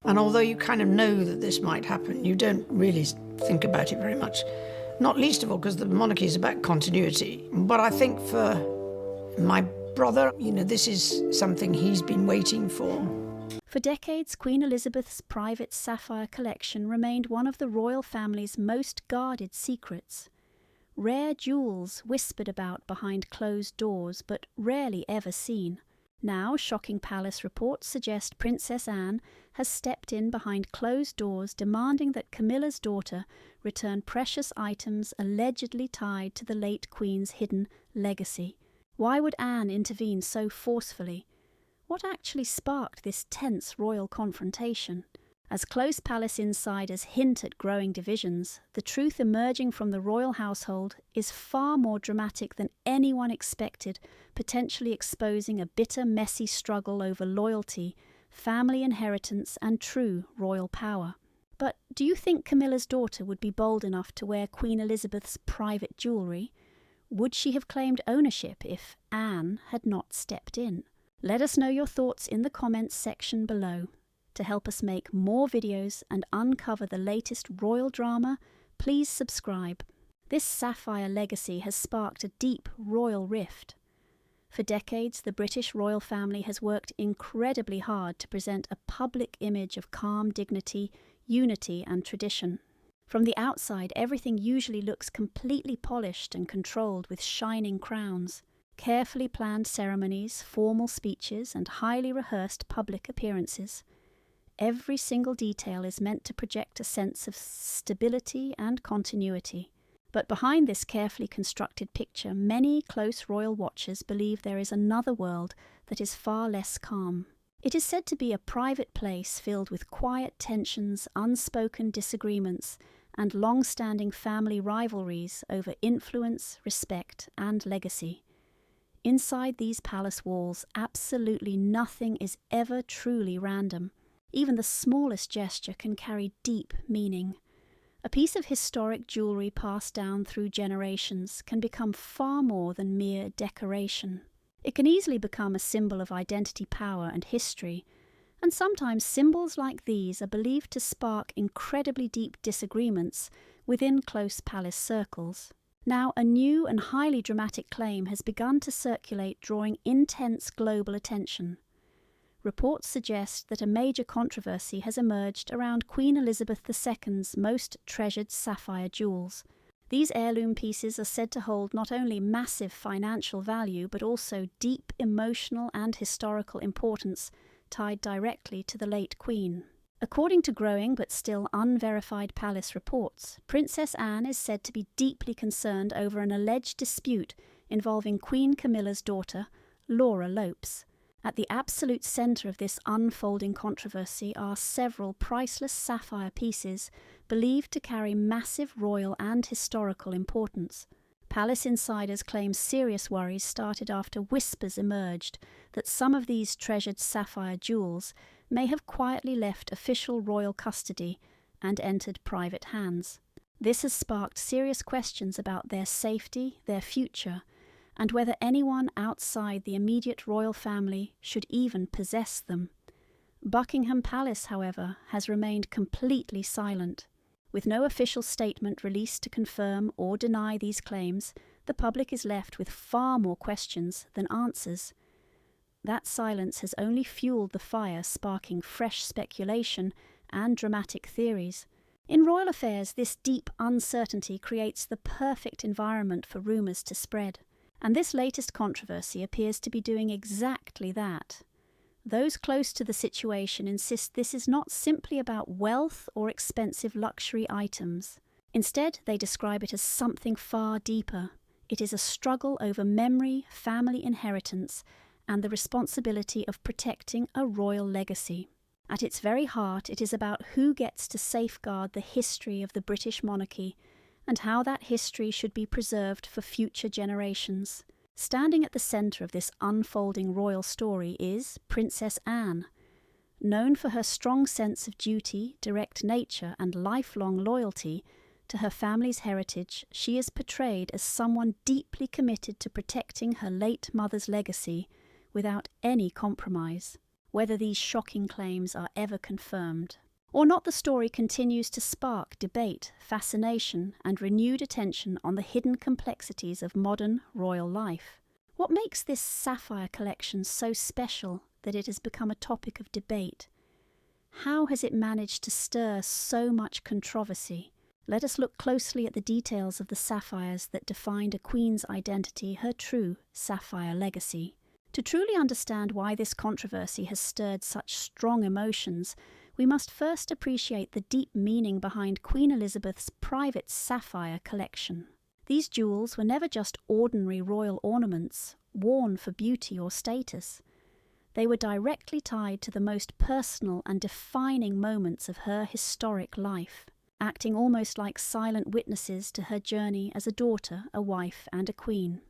And although you kind of know that this might happen, you don't really think about it very much. Not least of all because the monarchy is about continuity. But I think for my brother, this is something he's been waiting for. For decades, Queen Elizabeth's private sapphire collection remained one of the royal family's most guarded secrets. Rare jewels whispered about behind closed doors, but rarely ever seen. Now, shocking palace reports suggest Princess Anne has stepped in behind closed doors demanding that Camilla's daughter return precious items allegedly tied to the late Queen's hidden legacy. Why would Anne intervene so forcefully? What actually sparked this tense royal confrontation? As close palace insiders hint at growing divisions, the truth emerging from the royal household is far more dramatic than anyone expected, potentially exposing a bitter, messy struggle over loyalty, family inheritance, and true royal power. But do you think Camilla's daughter would be bold enough to wear Queen Elizabeth's private jewellery? Would she have claimed ownership if Anne had not stepped in? Let us know your thoughts in the comments section below. To help us make more videos and uncover the latest royal drama, please subscribe. This sapphire legacy has sparked a deep royal rift. For decades, the British royal family has worked incredibly hard to present a public image of calm dignity, unity, and tradition. From the outside, everything usually looks completely polished and controlled with shining crowns, carefully planned ceremonies, formal speeches, and highly rehearsed public appearances. Every single detail is meant to project a sense of stability and continuity. But behind this carefully constructed picture, many close royal watchers believe there is another world that is far less calm. It is said to be a private place filled with quiet tensions, unspoken disagreements, and long-standing family rivalries over influence, respect, and legacy. Inside these palace walls, absolutely nothing is ever truly random. Even the smallest gesture can carry deep meaning. A piece of historic jewellery passed down through generations can become far more than mere decoration. It can easily become a symbol of identity, power, and history, and sometimes symbols like these are believed to spark incredibly deep disagreements within close palace circles. Now, a new and highly dramatic claim has begun to circulate, drawing intense global attention. Reports suggest that a major controversy has emerged around Queen Elizabeth II's most treasured sapphire jewels. These heirloom pieces are said to hold not only massive financial value but also deep emotional and historical importance tied directly to the late Queen. According to growing but still unverified palace reports, Princess Anne is said to be deeply concerned over an alleged dispute involving Queen Camilla's daughter, Laura Lopes. At the absolute centre of this unfolding controversy are several priceless sapphire pieces believed to carry massive royal and historical importance. Palace insiders claim serious worries started after whispers emerged that some of these treasured sapphire jewels may have quietly left official royal custody and entered private hands. This has sparked serious questions about their safety, their future, and whether anyone outside the immediate royal family should even possess them. Buckingham Palace, however, has remained completely silent. With no official statement released to confirm or deny these claims, the public is left with far more questions than answers. That silence has only fueled the fire, sparking fresh speculation and dramatic theories. In royal affairs, this deep uncertainty creates the perfect environment for rumours to spread. And this latest controversy appears to be doing exactly that. Those close to the situation insist this is not simply about wealth or expensive luxury items. Instead, they describe it as something far deeper. It is a struggle over memory, family inheritance, and the responsibility of protecting a royal legacy. At its very heart, it is about who gets to safeguard the history of the British monarchy and how that history should be preserved for future generations. Standing at the centre of this unfolding royal story is Princess Anne. Known for her strong sense of duty, direct nature, and lifelong loyalty to her family's heritage, she is portrayed as someone deeply committed to protecting her late mother's legacy without any compromise. whether these shocking claims are ever confirmed. Or not, the story continues to spark debate, fascination, and renewed attention on the hidden complexities of modern royal life. What makes this Sapphire collection so special that it has become a topic of debate? How has it managed to stir so much controversy? Let us look closely at the details of the sapphires that defined a queen's identity, her true sapphire legacy. To truly understand why this controversy has stirred such strong emotions, we must first appreciate the deep meaning behind Queen Elizabeth's private sapphire collection. These jewels were never just ordinary royal ornaments, worn for beauty or status. They were directly tied to the most personal and defining moments of her historic life, acting almost like silent witnesses to her journey as a daughter, a wife, and a queen.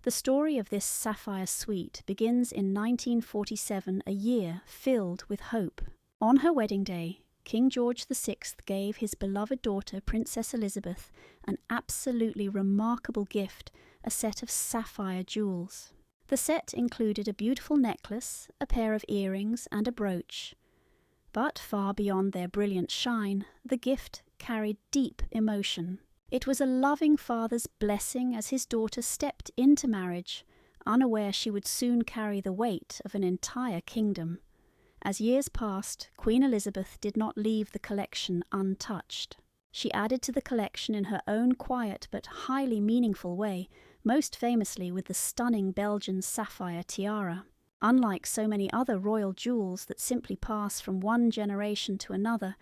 The story of this sapphire suite begins in 1947, a year filled with hope. On her wedding day, King George VI gave his beloved daughter, Princess Elizabeth, an absolutely remarkable gift, a set of sapphire jewels. The set included a beautiful necklace, a pair of earrings, and a brooch. But far beyond their brilliant shine, the gift carried deep emotion. It was a loving father's blessing as his daughter stepped into marriage, unaware she would soon carry the weight of an entire kingdom. As years passed, Queen Elizabeth did not leave the collection untouched. She added to the collection in her own quiet but highly meaningful way, most famously with the stunning Belgian sapphire tiara. Unlike so many other royal jewels that simply pass from one generation to another,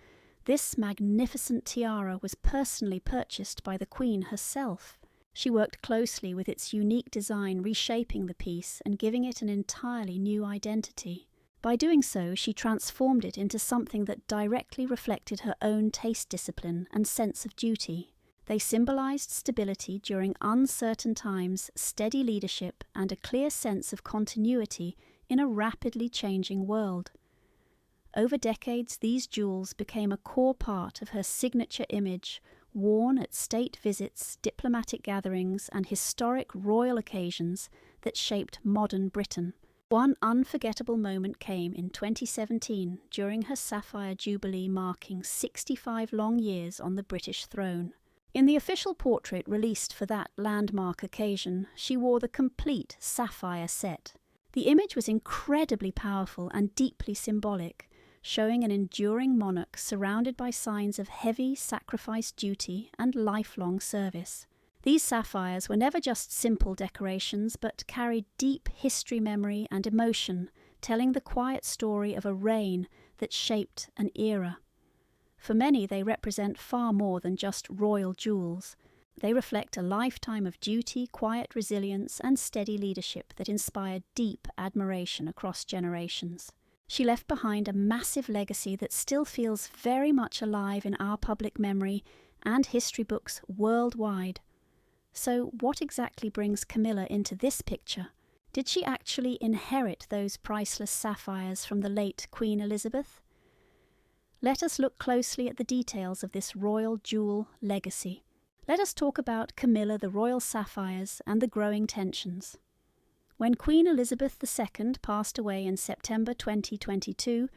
this magnificent tiara was personally purchased by the Queen herself. She worked closely with its unique design, reshaping the piece and giving it an entirely new identity. By doing so, she transformed it into something that directly reflected her own taste discipline and sense of duty. They symbolized stability during uncertain times, steady leadership, and a clear sense of continuity in a rapidly changing world. Over decades, these jewels became a core part of her signature image, worn at state visits, diplomatic gatherings, and historic royal occasions that shaped modern Britain. One unforgettable moment came in 2017 during her Sapphire Jubilee, marking 65 long years on the British throne. In the official portrait released for that landmark occasion, she wore the complete sapphire set. The image was incredibly powerful and deeply symbolic, showing an enduring monarch surrounded by signs of heavy sacrifice duty and lifelong service. These sapphires were never just simple decorations, but carried deep history memory and emotion, telling the quiet story of a reign that shaped an era. For many, they represent far more than just royal jewels. They reflect a lifetime of duty, quiet resilience, and steady leadership that inspired deep admiration across generations. She left behind a massive legacy that still feels very much alive in our public memory and history books worldwide. So what exactly brings Camilla into this picture? Did she actually inherit those priceless sapphires from the late Queen Elizabeth? Let us look closely at the details of this royal jewel legacy. Let us talk about Camilla, the royal sapphires, and the growing tensions. When Queen Elizabeth II passed away in September 2022,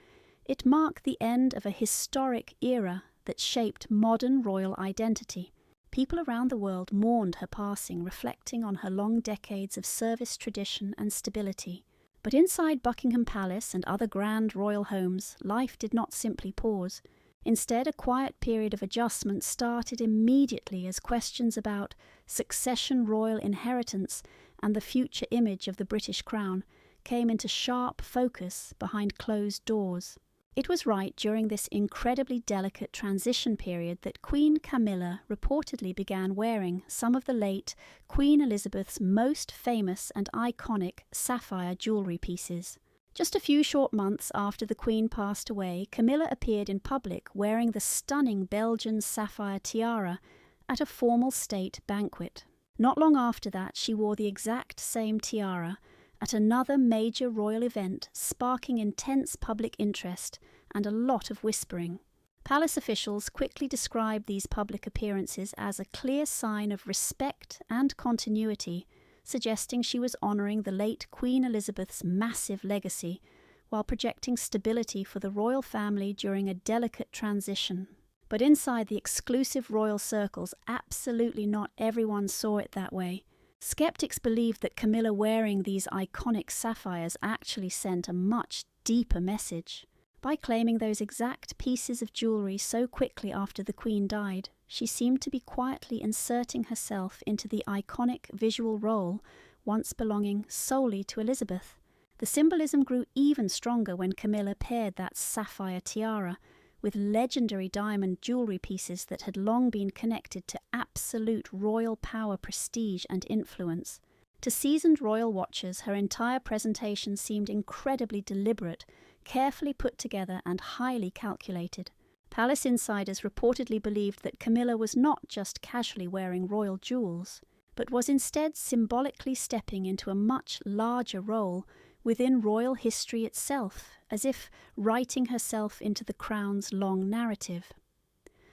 it marked the end of a historic era that shaped modern royal identity. People around the world mourned her passing, reflecting on her long decades of service, tradition, and stability. But inside Buckingham Palace and other grand royal homes, life did not simply pause. Instead, a quiet period of adjustment started immediately as questions about succession, royal inheritance, and the future image of the British crown came into sharp focus behind closed doors. It was right during this incredibly delicate transition period that Queen Camilla reportedly began wearing some of the late Queen Elizabeth's most famous and iconic sapphire jewellery pieces. Just a few short months after the Queen passed away, Camilla appeared in public wearing the stunning Belgian sapphire tiara at a formal state banquet. Not long after that, she wore the exact same tiara at another major royal event, sparking intense public interest and a lot of whispering. Palace officials quickly described these public appearances as a clear sign of respect and continuity, suggesting she was honouring the late Queen Elizabeth's massive legacy, while projecting stability for the royal family during a delicate transition. But inside the exclusive royal circles, absolutely not everyone saw it that way. Skeptics believed that Camilla wearing these iconic sapphires actually sent a much deeper message. By claiming those exact pieces of jewellery so quickly after the Queen died, she seemed to be quietly inserting herself into the iconic visual role once belonging solely to Elizabeth. The symbolism grew even stronger when Camilla paired that sapphire tiara with legendary diamond jewellery pieces that had long been connected to absolute royal power, prestige and influence. To seasoned royal watchers, her entire presentation seemed incredibly deliberate, carefully put together and highly calculated. Palace insiders reportedly believed that Camilla was not just casually wearing royal jewels, but was instead symbolically stepping into a much larger role within royal history itself, as if writing herself into the crown's long narrative.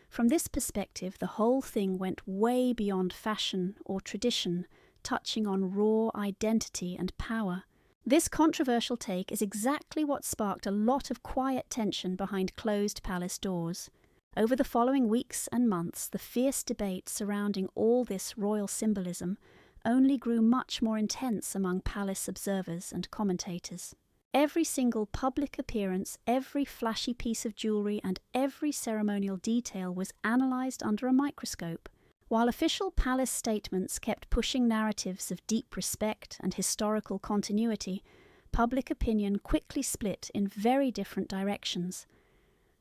From this perspective, the whole thing went way beyond fashion or tradition, touching on raw identity and power. This controversial take is exactly what sparked a lot of quiet tension behind closed palace doors. Over the following weeks and months, the fierce debate surrounding all this royal symbolism only grew much more intense among palace observers and commentators. Every single public appearance, every flashy piece of jewellery and every ceremonial detail was analysed under a microscope. While official palace statements kept pushing narratives of deep respect and historical continuity, public opinion quickly split in very different directions.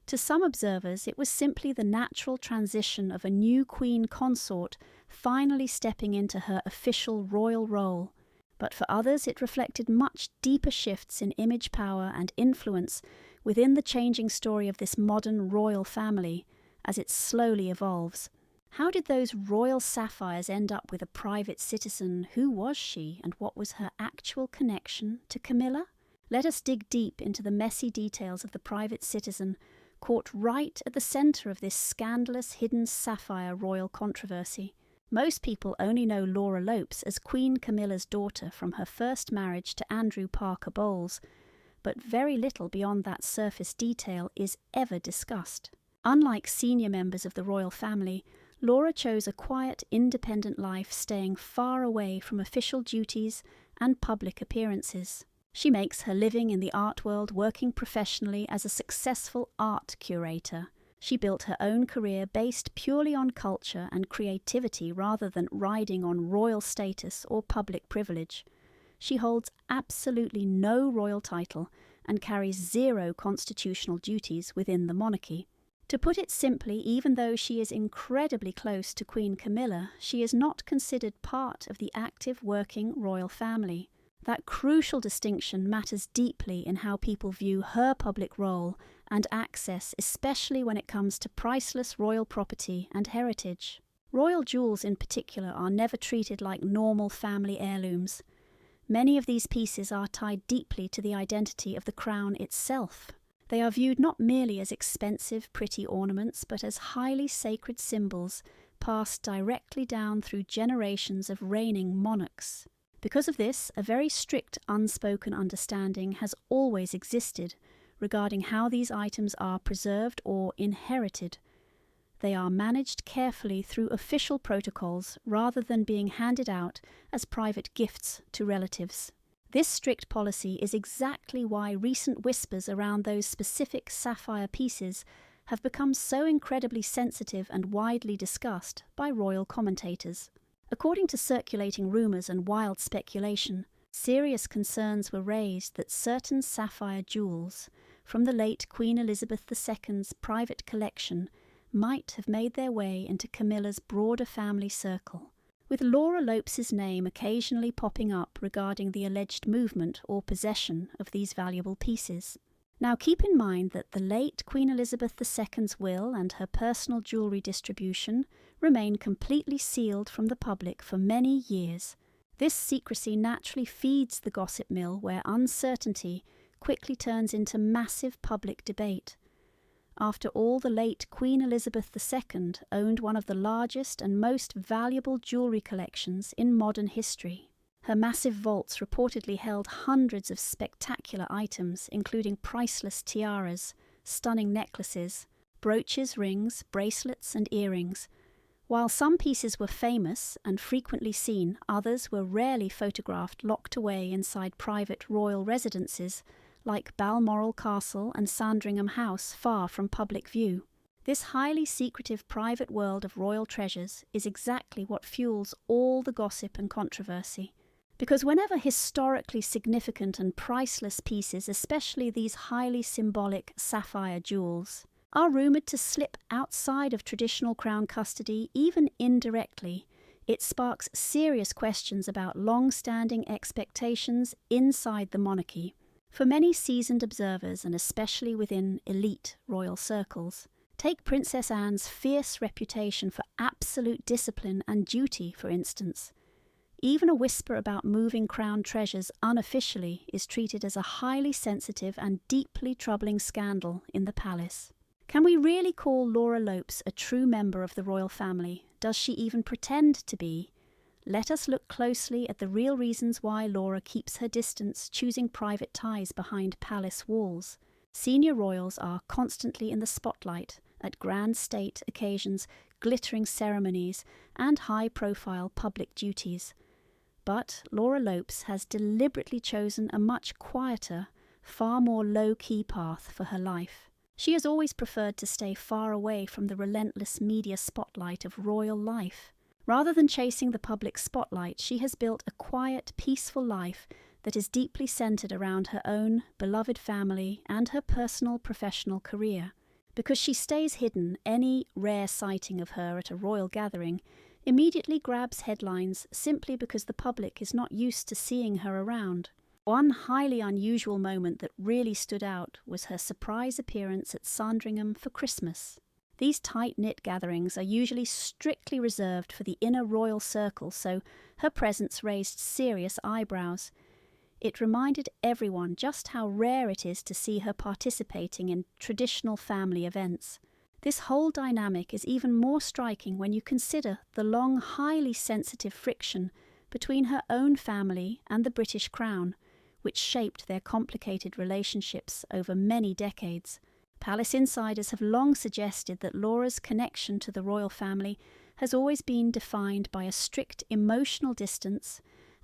To some observers, it was simply the natural transition of a new queen consort finally stepping into her official royal role. But for others, it reflected much deeper shifts in image power and influence within the changing story of this modern royal family as it slowly evolves. How did those royal sapphires end up with a private citizen? Who was she, and what was her actual connection to Camilla? Let us dig deep into the messy details of the private citizen, caught right at the centre of this scandalous hidden sapphire royal controversy. Most people only know Laura Lopes as Queen Camilla's daughter from her first marriage to Andrew Parker Bowles, but very little beyond that surface detail is ever discussed. Unlike senior members of the royal family, Laura chose a quiet, independent life, staying far away from official duties and public appearances. She makes her living in the art world, working professionally as a successful art curator. She built her own career based purely on culture and creativity rather than riding on royal status or public privilege. She holds absolutely no royal title and carries zero constitutional duties within the monarchy. To put it simply, even though she is incredibly close to Queen Camilla, she is not considered part of the active working royal family. That crucial distinction matters deeply in how people view her public role and access, especially when it comes to priceless royal property and heritage. Royal jewels in particular are never treated like normal family heirlooms. Many of these pieces are tied deeply to the identity of the crown itself. They are viewed not merely as expensive, pretty ornaments, but as highly sacred symbols passed directly down through generations of reigning monarchs. Because of this, a very strict unspoken understanding has always existed regarding how these items are preserved or inherited. They are managed carefully through official protocols rather than being handed out as private gifts to relatives. This strict policy is exactly why recent whispers around those specific sapphire pieces have become so incredibly sensitive and widely discussed by royal commentators. According to circulating rumours and wild speculation, serious concerns were raised that certain sapphire jewels from the late Queen Elizabeth II's private collection might have made their way into Camilla's broader family circle, with Laura Lopes's name occasionally popping up regarding the alleged movement or possession of these valuable pieces. Now keep in mind that the late Queen Elizabeth II's will and her personal jewellery distribution remain completely sealed from the public for many years. This secrecy naturally feeds the gossip mill where uncertainty quickly turns into massive public debate. After all, the late Queen Elizabeth II owned one of the largest and most valuable jewellery collections in modern history. Her massive vaults reportedly held hundreds of spectacular items, including priceless tiaras, stunning necklaces, brooches, rings, bracelets, and earrings. While some pieces were famous and frequently seen, others were rarely photographed locked away inside private royal residences like Balmoral Castle and Sandringham House, far from public view. This highly secretive private world of royal treasures is exactly what fuels all the gossip and controversy. Because whenever historically significant and priceless pieces, especially these highly symbolic sapphire jewels, are rumoured to slip outside of traditional crown custody, even indirectly, it sparks serious questions about long-standing expectations inside the monarchy. For many seasoned observers, and especially within elite royal circles, take Princess Anne's fierce reputation for absolute discipline and duty, for instance. Even a whisper about moving crown treasures unofficially is treated as a highly sensitive and deeply troubling scandal in the palace. Can we really call Laura Lopes a true member of the royal family? Does she even pretend to be? Let us look closely at the real reasons why Laura keeps her distance, choosing private ties behind palace walls. Senior royals are constantly in the spotlight at grand state occasions, glittering ceremonies, and high-profile public duties. But Laura Lopes has deliberately chosen a much quieter, far more low-key path for her life. She has always preferred to stay far away from the relentless media spotlight of royal life. Rather than chasing the public spotlight, she has built a quiet, peaceful life that is deeply centred around her own beloved family and her personal professional career. Because she stays hidden, any rare sighting of her at a royal gathering immediately grabs headlines simply because the public is not used to seeing her around. One highly unusual moment that really stood out was her surprise appearance at Sandringham for Christmas. These tight-knit gatherings are usually strictly reserved for the inner royal circle, so her presence raised serious eyebrows. It reminded everyone just how rare it is to see her participating in traditional family events. This whole dynamic is even more striking when you consider the long, highly sensitive friction between her own family and the British Crown, which shaped their complicated relationships over many decades. Palace insiders have long suggested that Laura's connection to the royal family has always been defined by a strict emotional distance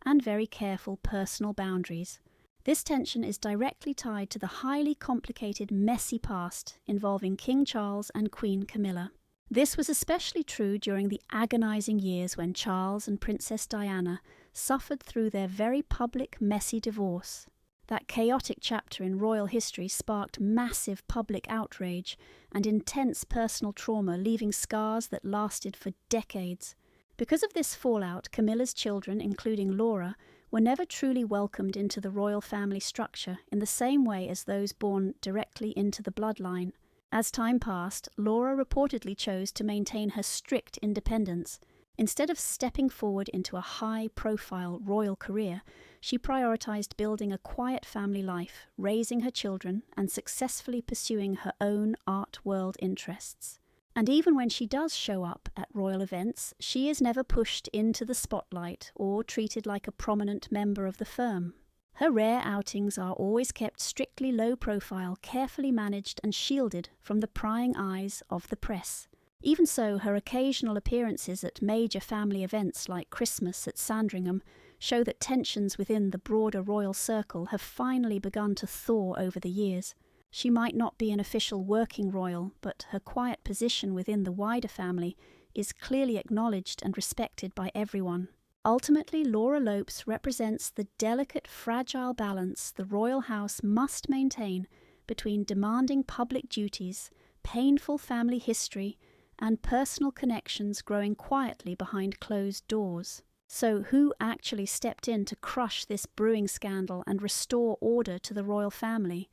and very careful personal boundaries. This tension is directly tied to the highly complicated, messy past involving King Charles and Queen Camilla. This was especially true during the agonising years when Charles and Princess Diana suffered through their very public, messy divorce. That chaotic chapter in royal history sparked massive public outrage and intense personal trauma, leaving scars that lasted for decades. Because of this fallout, Camilla's children, including Laura, were never truly welcomed into the royal family structure in the same way as those born directly into the bloodline. As time passed, Laura reportedly chose to maintain her strict independence. Instead of stepping forward into a high-profile royal career, she prioritised building a quiet family life, raising her children, and successfully pursuing her own art world interests. And even when she does show up at royal events, she is never pushed into the spotlight or treated like a prominent member of the firm. Her rare outings are always kept strictly low profile, carefully managed and shielded from the prying eyes of the press. Even so, her occasional appearances at major family events like Christmas at Sandringham show that tensions within the broader royal circle have finally begun to thaw over the years. She might not be an official working royal, but her quiet position within the wider family is clearly acknowledged and respected by everyone. Ultimately, Laura Lopes represents the delicate, fragile balance the royal house must maintain between demanding public duties, painful family history, and personal connections growing quietly behind closed doors. So who actually stepped in to crush this brewing scandal and restore order to the royal family?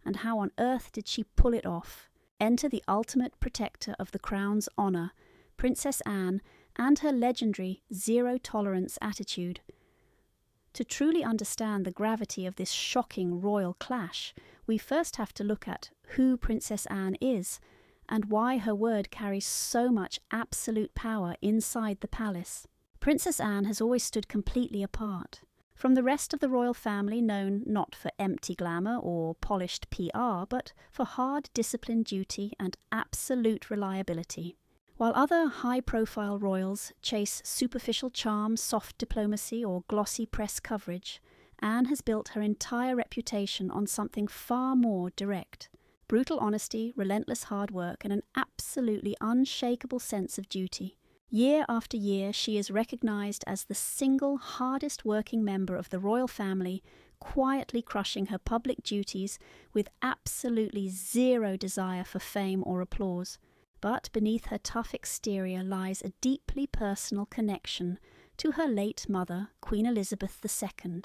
And how on earth did she pull it off? Enter the ultimate protector of the crown's honour, Princess Anne, and her legendary zero-tolerance attitude. To truly understand the gravity of this shocking royal clash, we first have to look at who Princess Anne is, and why her word carries so much absolute power inside the palace. Princess Anne has always stood completely apart. from the rest of the royal family known not for empty glamour or polished PR, but for hard disciplined duty and absolute reliability. While other high-profile royals chase superficial charm, soft diplomacy, or glossy press coverage, Anne has built her entire reputation on something far more direct. Brutal honesty, relentless hard work, and an absolutely unshakable sense of duty. Year after year, she is recognised as the single hardest working member of the royal family, quietly crushing her public duties with absolutely zero desire for fame or applause. But beneath her tough exterior lies a deeply personal connection to her late mother, Queen Elizabeth II.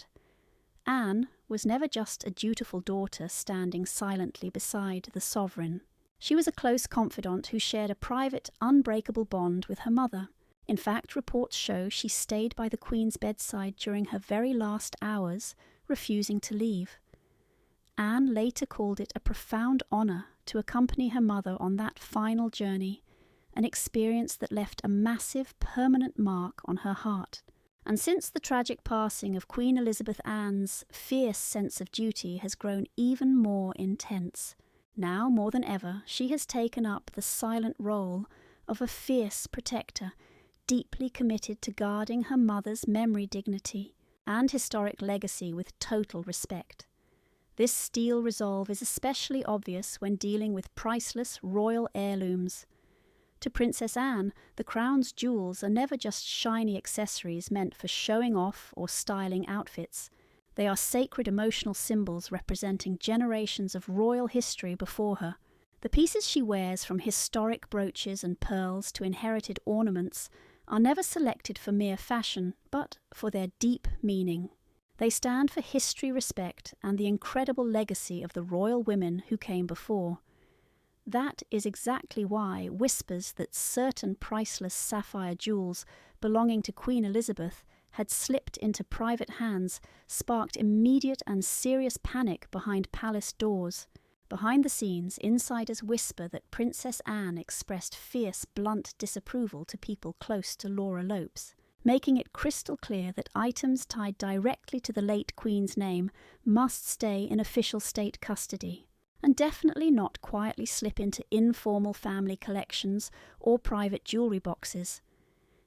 Anne was never just a dutiful daughter standing silently beside the sovereign. She was a close confidant who shared a private, unbreakable bond with her mother. In fact, reports show she stayed by the Queen's bedside during her very last hours, refusing to leave. Anne later called it a profound honour to accompany her mother on that final journey, an experience that left a massive, permanent mark on her heart. And since the tragic passing of Queen Elizabeth Anne's fierce sense of duty has grown even more intense. Now, more than ever, she has taken up the silent role of a fierce protector, deeply committed to guarding her mother's memory, dignity, and historic legacy with total respect. This steel resolve is especially obvious when dealing with priceless royal heirlooms. To Princess Anne, the crown's jewels are never just shiny accessories meant for showing off or styling outfits. They are sacred emotional symbols representing generations of royal history before her. The pieces she wears, from historic brooches and pearls to inherited ornaments, are never selected for mere fashion, but for their deep meaning. They stand for history, respect, and the incredible legacy of the royal women who came before. That is exactly why whispers that certain priceless sapphire jewels belonging to Queen Elizabeth had slipped into private hands sparked immediate and serious panic behind palace doors. Behind the scenes, insiders whisper that Princess Anne expressed fierce, blunt disapproval to people close to Laura Lopes, making it crystal clear that items tied directly to the late Queen's name must stay in official state custody, and definitely not quietly slip into informal family collections or private jewellery boxes.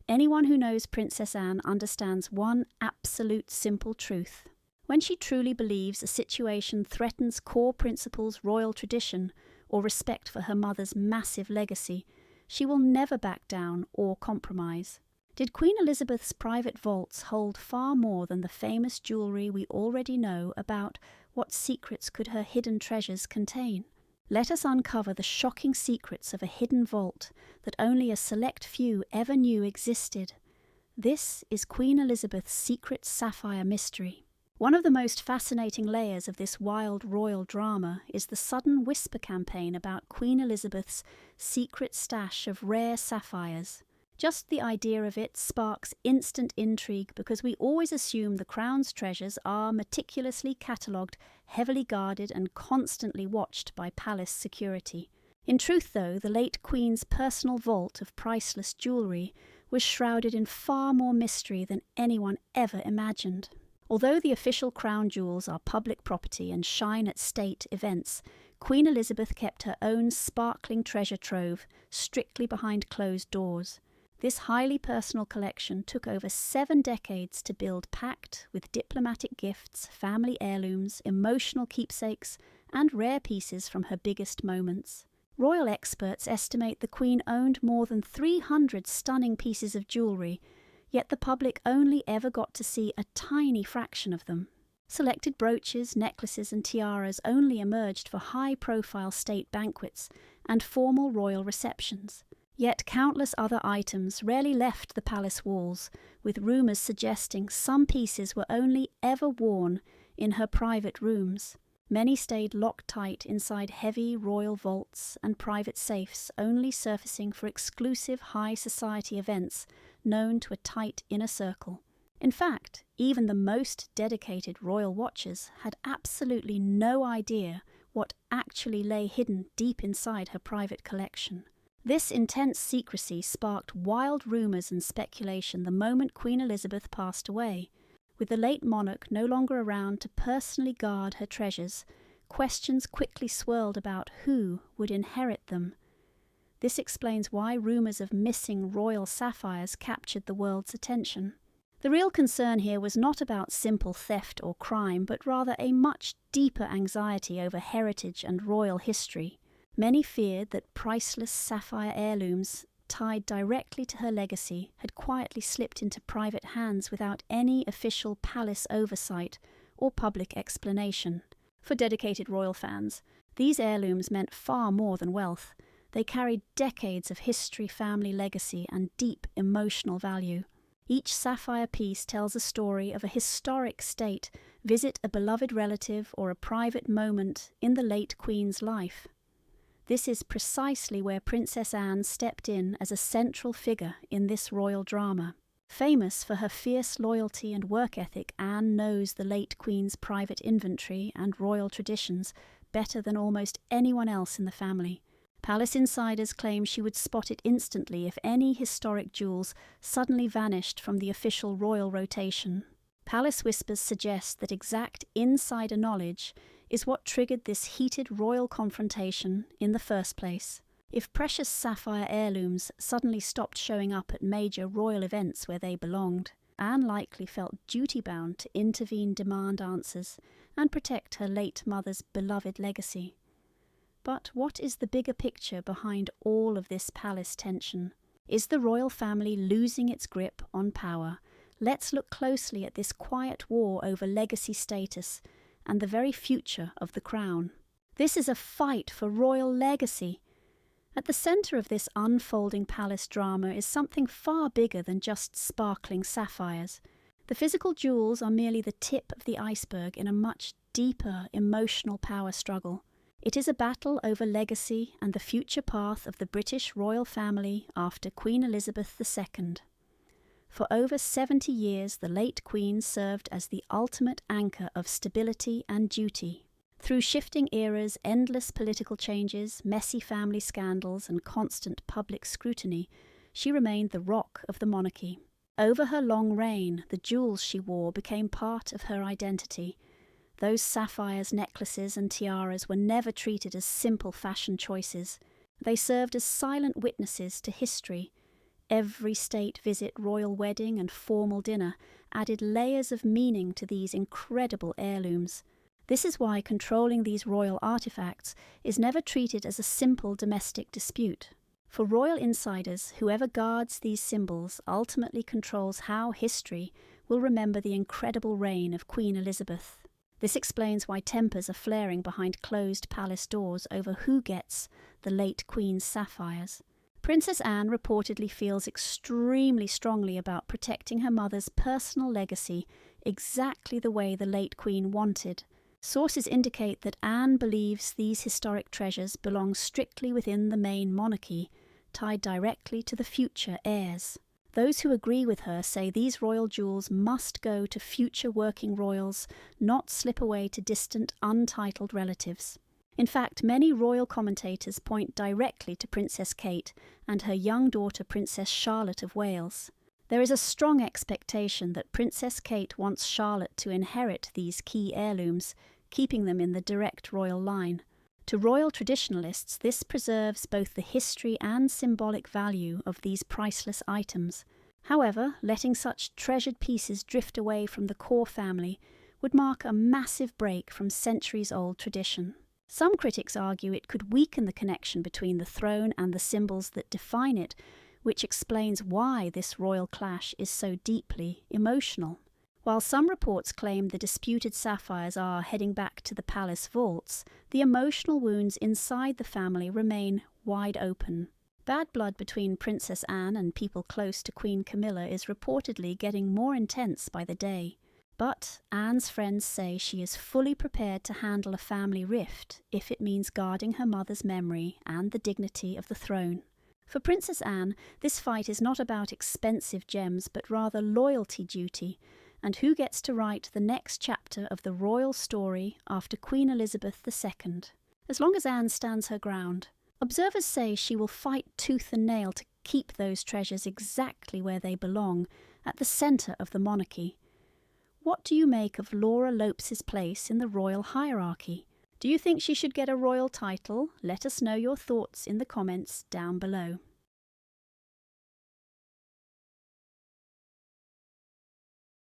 Anyone who knows Princess Anne understands one absolute simple truth. When she truly believes a situation threatens core principles, royal tradition, or respect for her mother's massive legacy, she will never back down or compromise. Did Queen Elizabeth's private vaults hold far more than the famous jewellery we already know about? What secrets could her hidden treasures contain? Let us uncover the shocking secrets of a hidden vault that only a select few ever knew existed. This is Queen Elizabeth's secret sapphire mystery. One of the most fascinating layers of this wild royal drama is the sudden whisper campaign about Queen Elizabeth's secret stash of rare sapphires. Just the idea of it sparks instant intrigue because we always assume the crown's treasures are meticulously catalogued, heavily guarded and constantly watched by palace security. In truth, though, the late Queen's personal vault of priceless jewellery was shrouded in far more mystery than anyone ever imagined. Although the official crown jewels are public property and shine at state events, Queen Elizabeth kept her own sparkling treasure trove strictly behind closed doors. This highly personal collection took over 7 decades to build, packed with diplomatic gifts, family heirlooms, emotional keepsakes, and rare pieces from her biggest moments. Royal experts estimate the Queen owned more than 300 stunning pieces of jewellery, yet the public only ever got to see a tiny fraction of them. Selected brooches, necklaces and tiaras only emerged for high-profile state banquets and formal royal receptions. Yet countless other items rarely left the palace walls, with rumours suggesting some pieces were only ever worn in her private rooms. Many stayed locked tight inside heavy royal vaults and private safes, only surfacing for exclusive high society events known to a tight inner circle. In fact, even the most dedicated royal watchers had absolutely no idea what actually lay hidden deep inside her private collection. This intense secrecy sparked wild rumours and speculation the moment Queen Elizabeth passed away, With the late monarch no longer around to personally guard her treasures, questions quickly swirled about who would inherit them. This explains why rumours of missing royal sapphires captured the world's attention. The real concern here was not about simple theft or crime, but rather a much deeper anxiety over heritage and royal history. Many feared that priceless sapphire heirlooms, tied directly to her legacy, had quietly slipped into private hands without any official palace oversight or public explanation. For dedicated royal fans, these heirlooms meant far more than wealth. They carried decades of history, family legacy, and deep emotional value. Each sapphire piece tells a story of a historic state, visit a beloved relative, or a private moment in the late Queen's life. This is precisely where Princess Anne stepped in as a central figure in this royal drama. Famous for her fierce loyalty and work ethic, Anne knows the late Queen's private inventory and royal traditions better than almost anyone else in the family. Palace insiders claim she would spot it instantly if any historic jewels suddenly vanished from the official royal rotation. Palace whispers suggest that exact insider knowledge is what triggered this heated royal confrontation in the first place. If precious sapphire heirlooms suddenly stopped showing up at major royal events where they belonged, Anne likely felt duty-bound to intervene, demand answers, and protect her late mother's beloved legacy. But what is the bigger picture behind all of this palace tension? Is the royal family losing its grip on power? Let's look closely at this quiet war over legacy status and the very future of the crown. This is a fight for royal legacy. At the centre of this unfolding palace drama is something far bigger than just sparkling sapphires. The physical jewels are merely the tip of the iceberg in a much deeper emotional power struggle. It is a battle over legacy and the future path of the British royal family after Queen Elizabeth II. For over 70 years, the late Queen served as the ultimate anchor of stability and duty. Through shifting eras, endless political changes, messy family scandals, and constant public scrutiny, she remained the rock of the monarchy. Over her long reign, the jewels she wore became part of her identity. Those sapphires, necklaces, and tiaras were never treated as simple fashion choices. They served as silent witnesses to history. Every state visit, royal wedding, and formal dinner added layers of meaning to these incredible heirlooms. This is why controlling these royal artifacts is never treated as a simple domestic dispute. For royal insiders, whoever guards these symbols ultimately controls how history will remember the incredible reign of Queen Elizabeth. This explains why tempers are flaring behind closed palace doors over who gets the late Queen's sapphires. Princess Anne reportedly feels extremely strongly about protecting her mother's personal legacy exactly the way the late Queen wanted. Sources indicate that Anne believes these historic treasures belong strictly within the main monarchy, tied directly to the future heirs. Those who agree with her say these royal jewels must go to future working royals, not slip away to distant, untitled relatives. In fact, many royal commentators point directly to Princess Kate and her young daughter Princess Charlotte of Wales. There is a strong expectation that Princess Kate wants Charlotte to inherit these key heirlooms, keeping them in the direct royal line. To royal traditionalists, this preserves both the history and symbolic value of these priceless items. However, letting such treasured pieces drift away from the core family would mark a massive break from centuries-old tradition. Some critics argue it could weaken the connection between the throne and the symbols that define it, which explains why this royal clash is so deeply emotional. While some reports claim the disputed sapphires are heading back to the palace vaults, the emotional wounds inside the family remain wide open. Bad blood between Princess Anne and people close to Queen Camilla is reportedly getting more intense by the day. But Anne's friends say she is fully prepared to handle a family rift if it means guarding her mother's memory and the dignity of the throne. For Princess Anne, this fight is not about expensive gems but rather loyalty duty, and who gets to write the next chapter of the royal story after Queen Elizabeth II. As long as Anne stands her ground, observers say she will fight tooth and nail to keep those treasures exactly where they belong, at the centre of the monarchy. What do you make of Laura Lopes's place in the royal hierarchy? Do you think she should get a royal title? Let us know your thoughts in the comments down below.